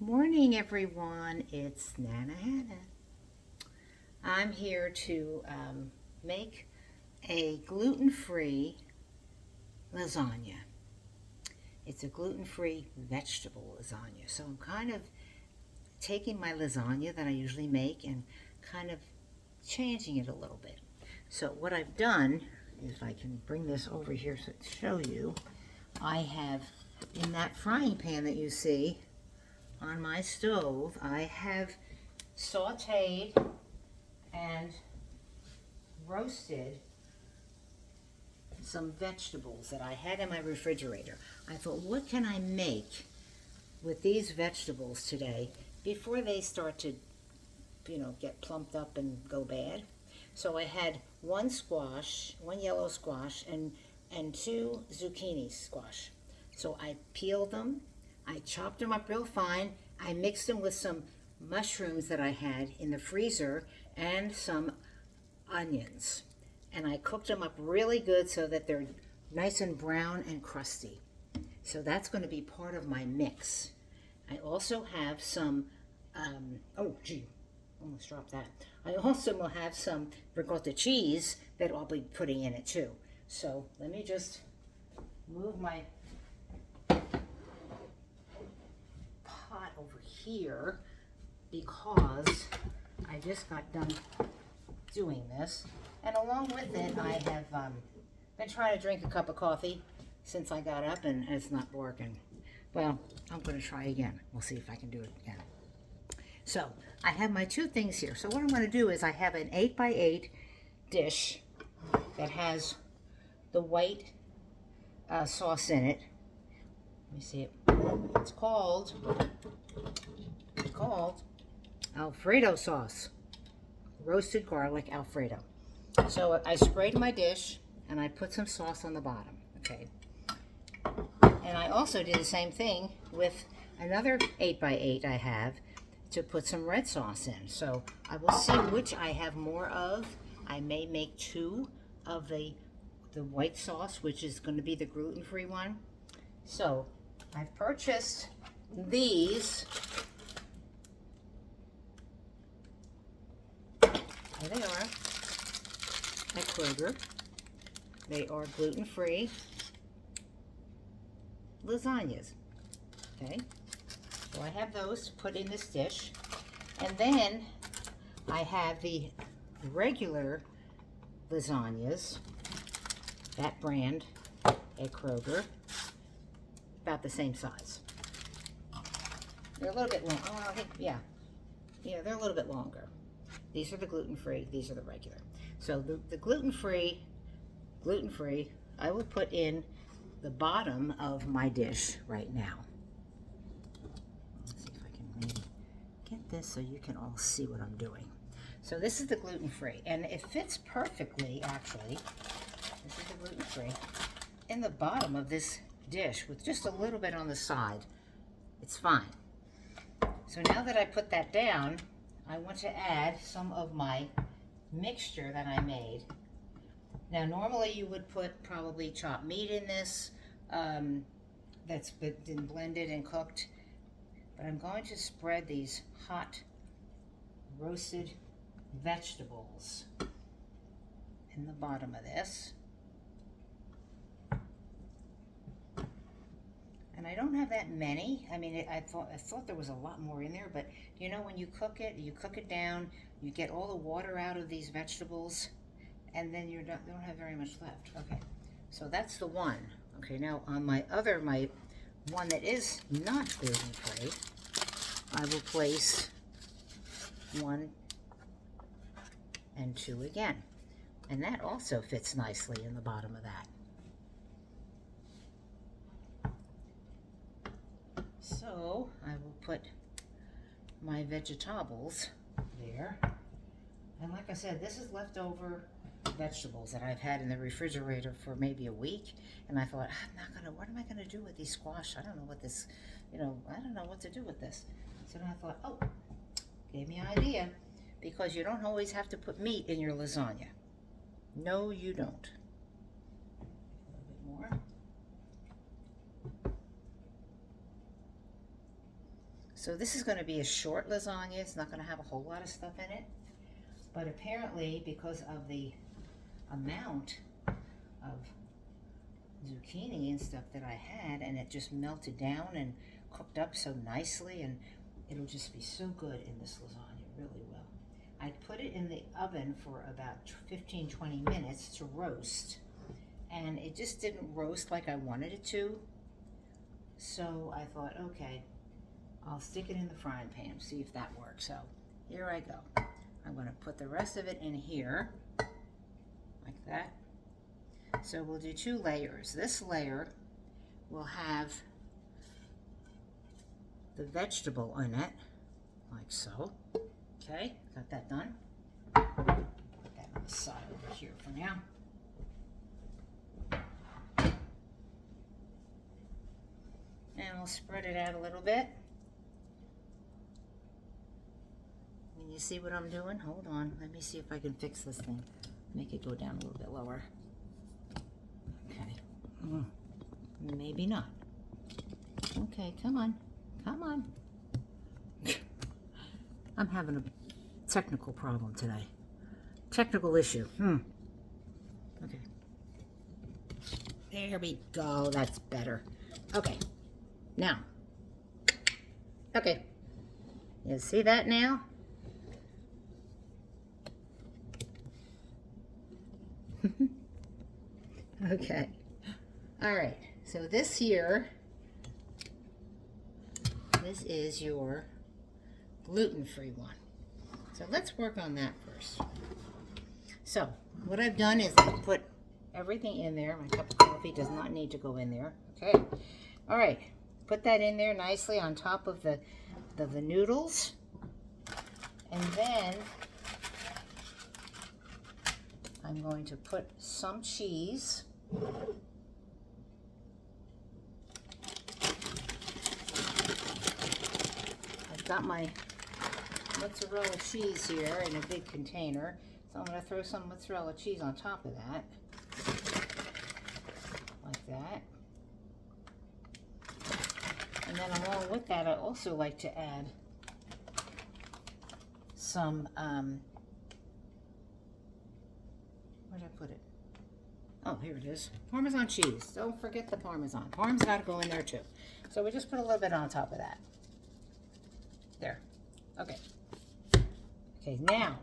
Morning, everyone. It's Nana Hannah. I'm here to make a gluten-free lasagna. It's a gluten-free vegetable lasagna. So I'm kind of taking my lasagna that I usually make and kind of changing it a little bit. So what I've done, if I can bring this over here to show you, I have in that frying pan that you see on my stove, I have sauteed and roasted some vegetables that I had in my refrigerator. I thought, what can I make with these vegetables today before they start to, get plumped up and go bad? So I had one squash, one yellow squash, and two zucchini squash. So I peeled them, I chopped them up real fine, I mixed them with some mushrooms that I had in the freezer and some onions. And I cooked them up really good so that they're nice and brown and crusty. So that's going to be part of my mix. I also have some, oh gee, almost dropped that. I also will have some ricotta cheese that I'll be putting in it too. So let me just move my pot over here because I just got done doing this. And along with it, I have been trying to drink a cup of coffee since I got up and it's not working. Well, I'm going to try again. We'll see if I can do it again. So I have my two things here. So what I'm going to do is I have an 8x8 dish that has the white sauce in it. Let me see it. It's called Alfredo sauce. Roasted garlic Alfredo. So I sprayed my dish and I put some sauce on the bottom, okay? And I also did the same thing with another 8x8 I have to put some red sauce in. So I will see which I have more of. I may make two of the white sauce, which is going to be the gluten-free one. So I've purchased these. There they are at Kroger. They are gluten-free lasagnas. Okay, so I have those to put in this dish, and then I have the regular lasagnas, that brand at Kroger, about the same size. They're a little bit long. Oh, I think, yeah, they're a little bit longer. These are the gluten-free, these are the regular. So the gluten-free, I will put in the bottom of my dish right now. Let's see if I can maybe get this so you can all see what I'm doing. So this is the gluten-free, and it fits perfectly, actually. This is the gluten-free. In the bottom of this dish with just a little bit on the side, it's fine. So now that I put that down, I want to add some of my mixture that I made. Now normally you would put probably chopped meat in this that's been blended and cooked, but I'm going to spread these hot roasted vegetables in the bottom of this. And I don't have that many. I mean, I thought there was a lot more in there, but when you cook it down, you get all the water out of these vegetables, and then you don't have very much left. Okay, so that's the one. Okay, now on my one that is not gluten-free, I will place 1 and 2 again. And that also fits nicely in the bottom of that. So I will put my vegetables there. And like I said, this is leftover vegetables that I've had in the refrigerator for maybe a week. And I thought, what am I gonna do with these squash? I don't know what this, I don't know what to do with this. So then I thought, oh, gave me an idea, because you don't always have to put meat in your lasagna. No, you don't. A little bit more. So this is going to be a short lasagna. It's not going to have a whole lot of stuff in it. But apparently, because of the amount of zucchini and stuff that I had, and it just melted down and cooked up so nicely, and it'll just be so good in this lasagna, really will. I put it in the oven for about 15-20 minutes to roast, and it just didn't roast like I wanted it to. So I thought, okay, I'll stick it in the frying pan, see if that works. So here I go. I'm going to put the rest of it in here, like that. So we'll do 2 layers. This layer will have the vegetable in it, like so. Okay, got that done. Put that on the side over here for now. And we'll spread it out a little bit. And you see what I'm doing? Hold on, let me see if I can fix this thing. Make it go down a little bit lower. Okay, maybe not. Okay, come on, come on. I'm having a technical problem today. Technical issue. Okay. There we go. That's better. Okay. Now. Okay. You see that now? Okay. All right. So this here, this is your gluten-free one. So let's work on that first. So what I've done is I put everything in there. My cup of coffee does not need to go in there. Okay. All right. Put that in there nicely on top of the noodles. And then I'm going to put some cheese. I've got my mozzarella cheese here in a big container, so I'm going to throw some mozzarella cheese on top of that, like that. And then along with that, I also like to add some, where'd I put it? Oh, here it is. Parmesan cheese. Don't forget the Parmesan. Parme's got to go in there too. So we just put a little bit on top of that. There. Okay. Okay, now,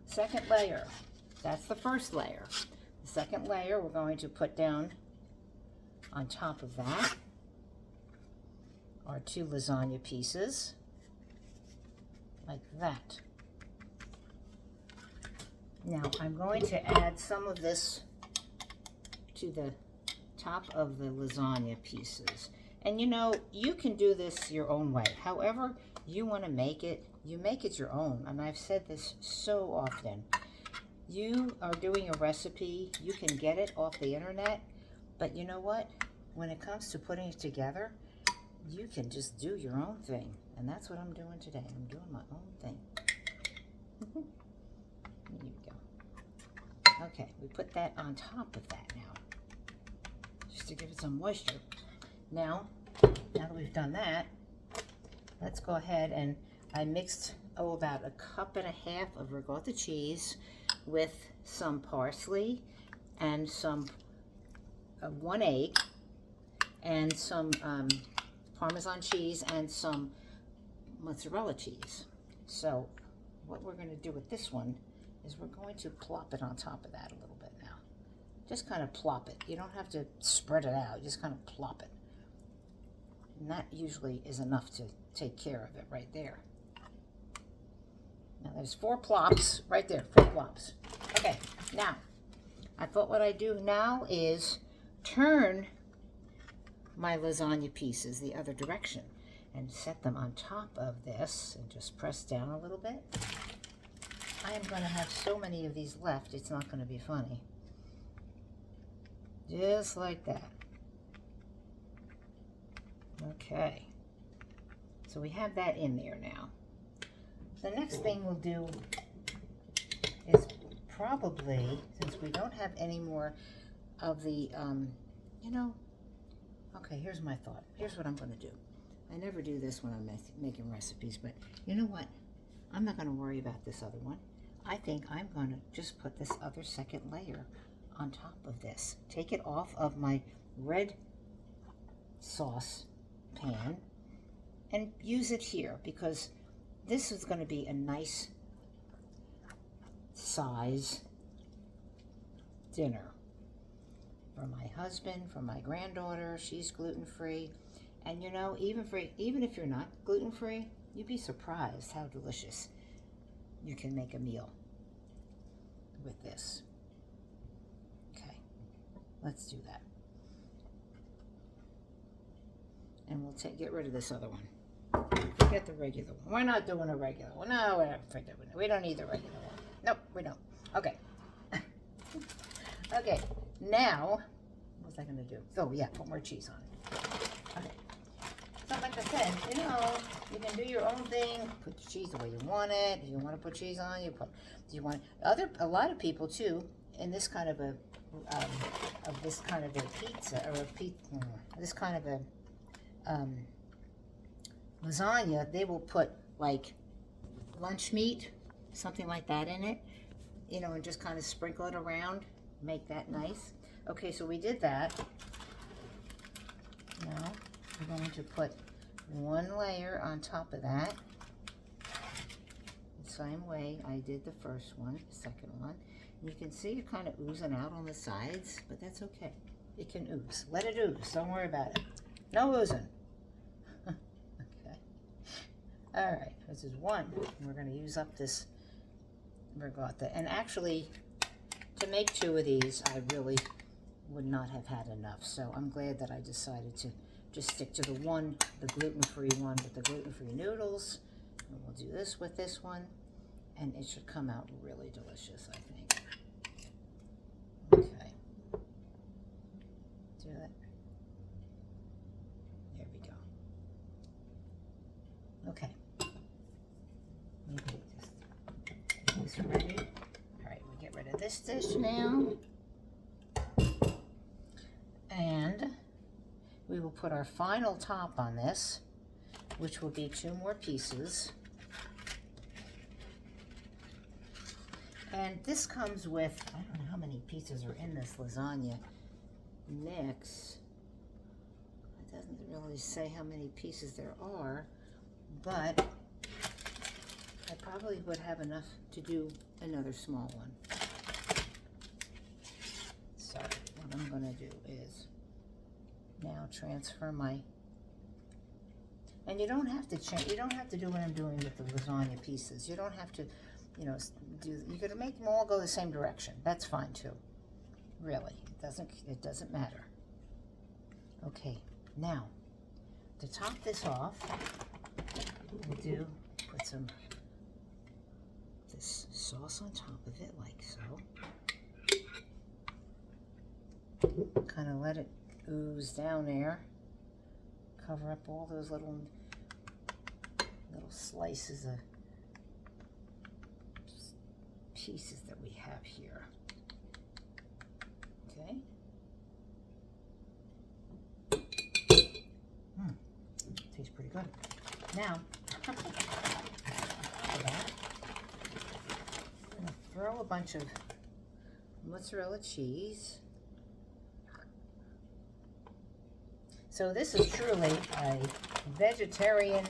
second layer. That's the first layer. The second layer we're going to put down on top of that are 2 lasagna pieces, like that. Now, I'm going to add some of this to the top of the lasagna pieces. And you know, you can do this your own way. However you want to make it, you make it your own. And I've said this so often. You are doing a recipe, you can get it off the internet, but you know what? When it comes to putting it together, you can just do your own thing. And that's what I'm doing today. I'm doing my own thing. There you go. Okay, we put that on top of that now, just to give it some moisture. Now that we've done that, let's go ahead and I mixed, about 1.5 cups of ricotta cheese with some parsley and some 1 egg and some Parmesan cheese and some mozzarella cheese. So what we're going to do with this one is we're going to plop it on top of that a little bit now. Just kind of plop it. You don't have to spread it out. You just kind of plop it. And that usually is enough to take care of it right there. Now there's 4 plops right there, 4 plops. Okay, now I thought what I'd do now is turn my lasagna pieces the other direction and set them on top of this and just press down a little bit. I am going to have so many of these left, it's not going to be funny. Just like that. Okay. So we have that in there now. The next thing we'll do is probably, since we don't have any more of the, okay, here's my thought. Here's what I'm going to do. I never do this when I'm making recipes, but you know what? I'm not going to worry about this other one. I think I'm going to just put this other second layer on top of this. Take it off of my red sauce pan and use it here, because this is going to be a nice size dinner for my husband, for my granddaughter. She's gluten-free. And you know, even if you're not gluten-free, you'd be surprised how delicious you can make a meal with this. Okay, let's do that. And we'll get rid of this other one. Forget the regular one. We're not doing a regular one. No, we don't need the regular one. Nope, we don't. Okay. Okay, now, what's I gonna do? Oh yeah, put more cheese on it. Okay. So like I said, you know, you can do your own thing. Put the cheese the way you want it. If you want to put cheese on, you put. Do you want a lot of people too in this kind of a this kind of a pizza or this kind of a lasagna, they will put like lunch meat, something like that in it, you know, and just kind of sprinkle it around, make that nice. Okay, so we did that. Now we're going to put one layer on top of that, the same way I did the first one, the second one. You can see it kind of oozing out on the sides, but that's okay. It can ooze. Let it ooze. Don't worry about it. No oozing. Okay. All right. This is one. We're going to use up this regatta. And actually, to make two of these, I really would not have had enough. So I'm glad that I decided to just stick to the gluten-free one with the gluten-free noodles. And we'll do this with this one. And it should come out really delicious, I think. Okay. Do it. There we go. Okay. Maybe just this ready. All right, we get rid of this dish now. And we will put our final top on this, which will be 2 more pieces. And this comes with, I don't know how many pieces are in this lasagna mix. It doesn't really say how many pieces there are, but I probably would have enough to do another small one. So what I'm going to do is now transfer my, and you don't have to change, you don't have to do what I'm doing with the lasagna pieces. You don't have to, you know, you're going to make them all go the same direction. That's fine too. Really, it doesn't matter. Okay, now to top this off, we'll put some this sauce on top of it like so. Kind of let it ooze down there. Cover up all those little slices of pieces that we have here. Okay. Tastes pretty good. Now, I'm going to throw a bunch of mozzarella cheese. So this is truly a vegetarian,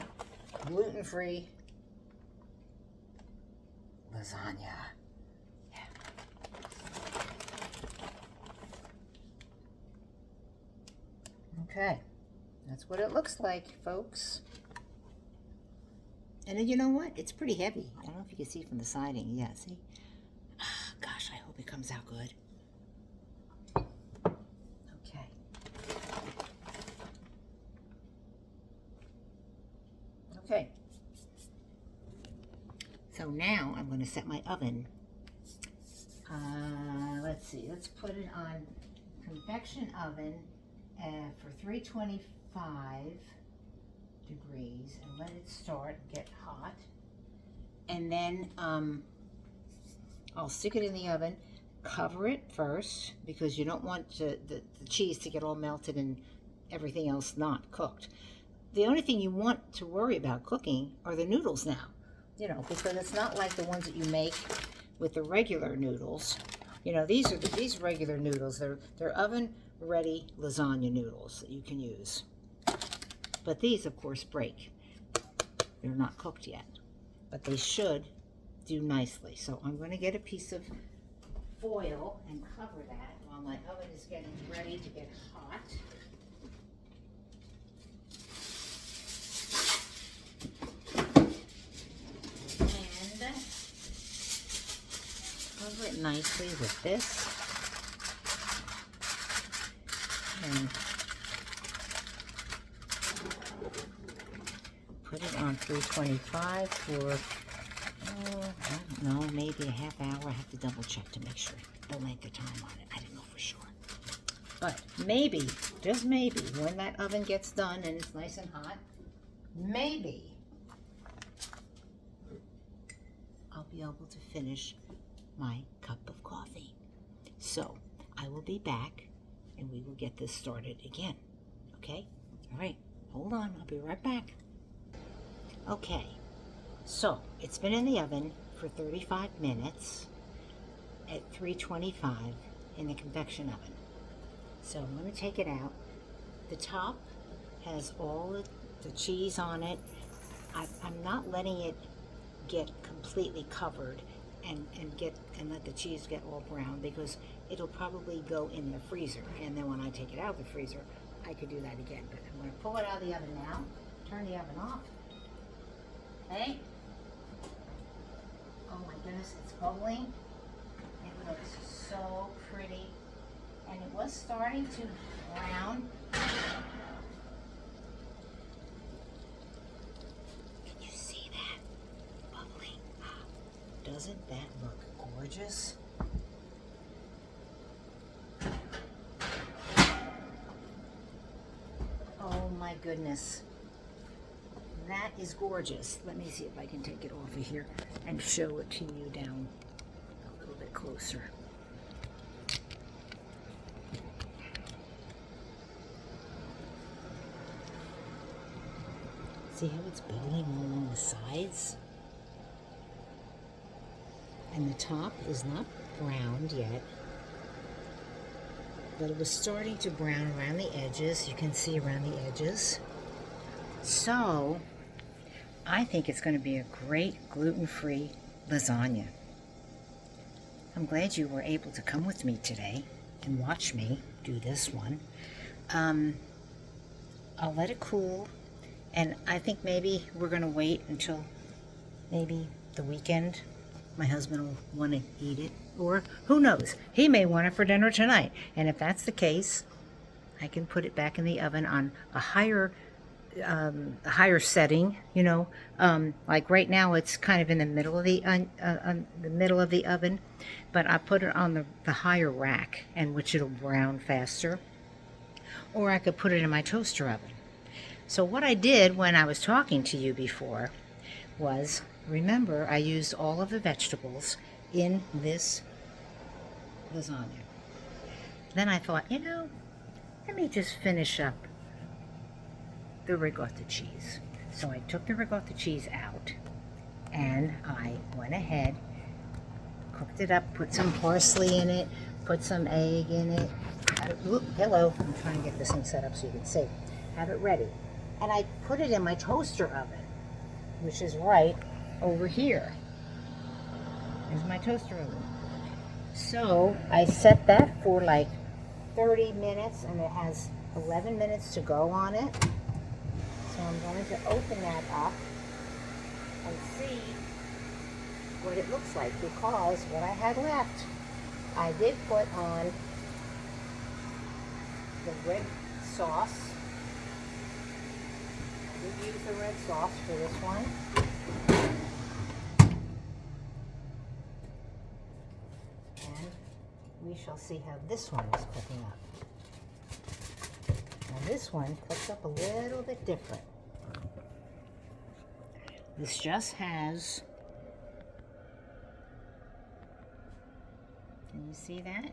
gluten-free lasagna. Yeah. Okay, that's what it looks like, folks. And then you know what? It's pretty heavy. I don't know if you can see from the siding. Yeah, see? Oh, gosh, I hope it comes out good. Okay. Okay. So now I'm going to set my oven. Let's see. Let's put it on convection oven for 325 degrees and let it start and get hot. And then I'll stick it in the oven, cover it first because you don't want the cheese to get all melted and everything else not cooked. the only thing you want to worry about cooking are the noodles now, you know, because it's not like the ones that you make with the regular noodles. You know, these regular noodles. They're oven ready lasagna noodles that you can use. But these, of course, break. They're not cooked yet, but they should do nicely. So I'm going to get a piece of foil and cover that while my oven is getting ready to get hot. And cover it nicely with this. And put it on 325 for, I don't know, maybe a half hour. I have to double check to make sure the length of time on it. I don't know for sure. But maybe, just maybe, when that oven gets done and it's nice and hot, maybe I'll be able to finish my cup of coffee. So I will be back and we will get this started again. Okay? All right. Hold on. I'll be right back. Okay. So it's been in the oven for 35 minutes at 325 in the convection oven. So I'm going to take it out. The top has all the cheese on it. I'm not letting it get completely covered and let the cheese get all brown, because it'll probably go in the freezer, and then when I take it out of the freezer I could do that again. But I'm going to pull it out of the oven now, turn the oven off. Okay. Oh my goodness, it's bubbling. It looks so pretty, and it was starting to brown. Doesn't that look gorgeous? Oh my goodness. That is gorgeous. Let me see if I can take it off of here and show it to you down a little bit closer. See how it's bubbling along the sides? And the top is not browned yet, but it was starting to brown around the edges. You can see around the edges. So I think it's going to be a great gluten-free lasagna. I'm glad you were able to come with me today and watch me do this one. I'll let it cool, and I think maybe we're going to wait until maybe the weekend. My husband will want to eat it, or who knows, he may want it for dinner tonight. And if that's the case, I can put it back in the oven on a higher setting. You know, like right now it's kind of in the middle of the oven, but I put it on the higher rack, and which it'll brown faster. Or I could put it in my toaster oven. So what I did when I was talking to you before was, remember, I used all of the vegetables in this lasagna. Then I thought, you know, let me just finish up the ricotta cheese. So I took the ricotta cheese out, and I went ahead, cooked it up, put some parsley in it, put some egg in it. Hello, I'm trying to get this thing set up so you can see. Have it ready. And I put it in my toaster oven, which is right over here. There's my toaster oven. So I set that for like 30 minutes, and it has 11 minutes to go on it. So I'm going to open that up and see what it looks like, because what I had left, I did put on the red sauce. I did use the red sauce for this one. And we shall see how this one is cooking up. Now this one cooks up a little bit different. This just has, can you see that?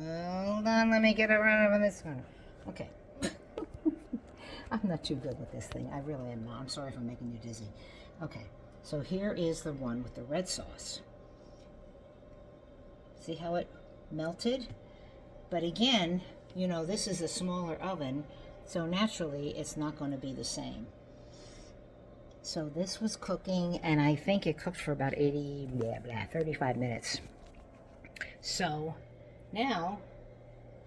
Hold on, let me get around on this one. Okay. I'm not too good with this thing. I really am not. I'm sorry for making you dizzy. Okay, so here is the one with the red sauce. See how it melted? But again, you know, this is a smaller oven, so naturally it's not going to be the same. So this was cooking, and I think it cooked for about 35 minutes. So now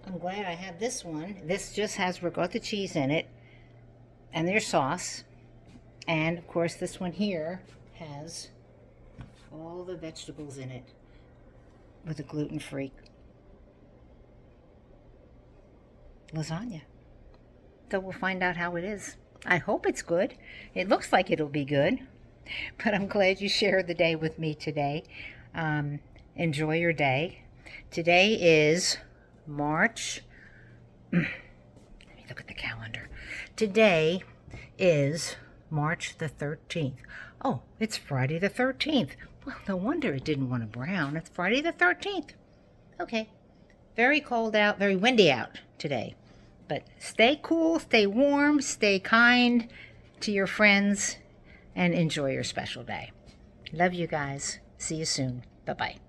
I'm glad I have this one. This just has ricotta cheese in it and their sauce. And of course this one here has all the vegetables in it with a gluten-free lasagna. So we'll find out how it is. I hope it's good. It looks like it'll be good. But I'm glad you shared the day with me today. Enjoy your day. Today is March. Let me look at the calendar. Today is March the 13th. Oh, it's Friday the 13th. Well, no wonder it didn't want to brown. It's Friday the 13th. Okay. Very cold out, very windy out today. But stay cool, stay warm, stay kind to your friends, and enjoy your special day. Love you guys. See you soon. Bye-bye.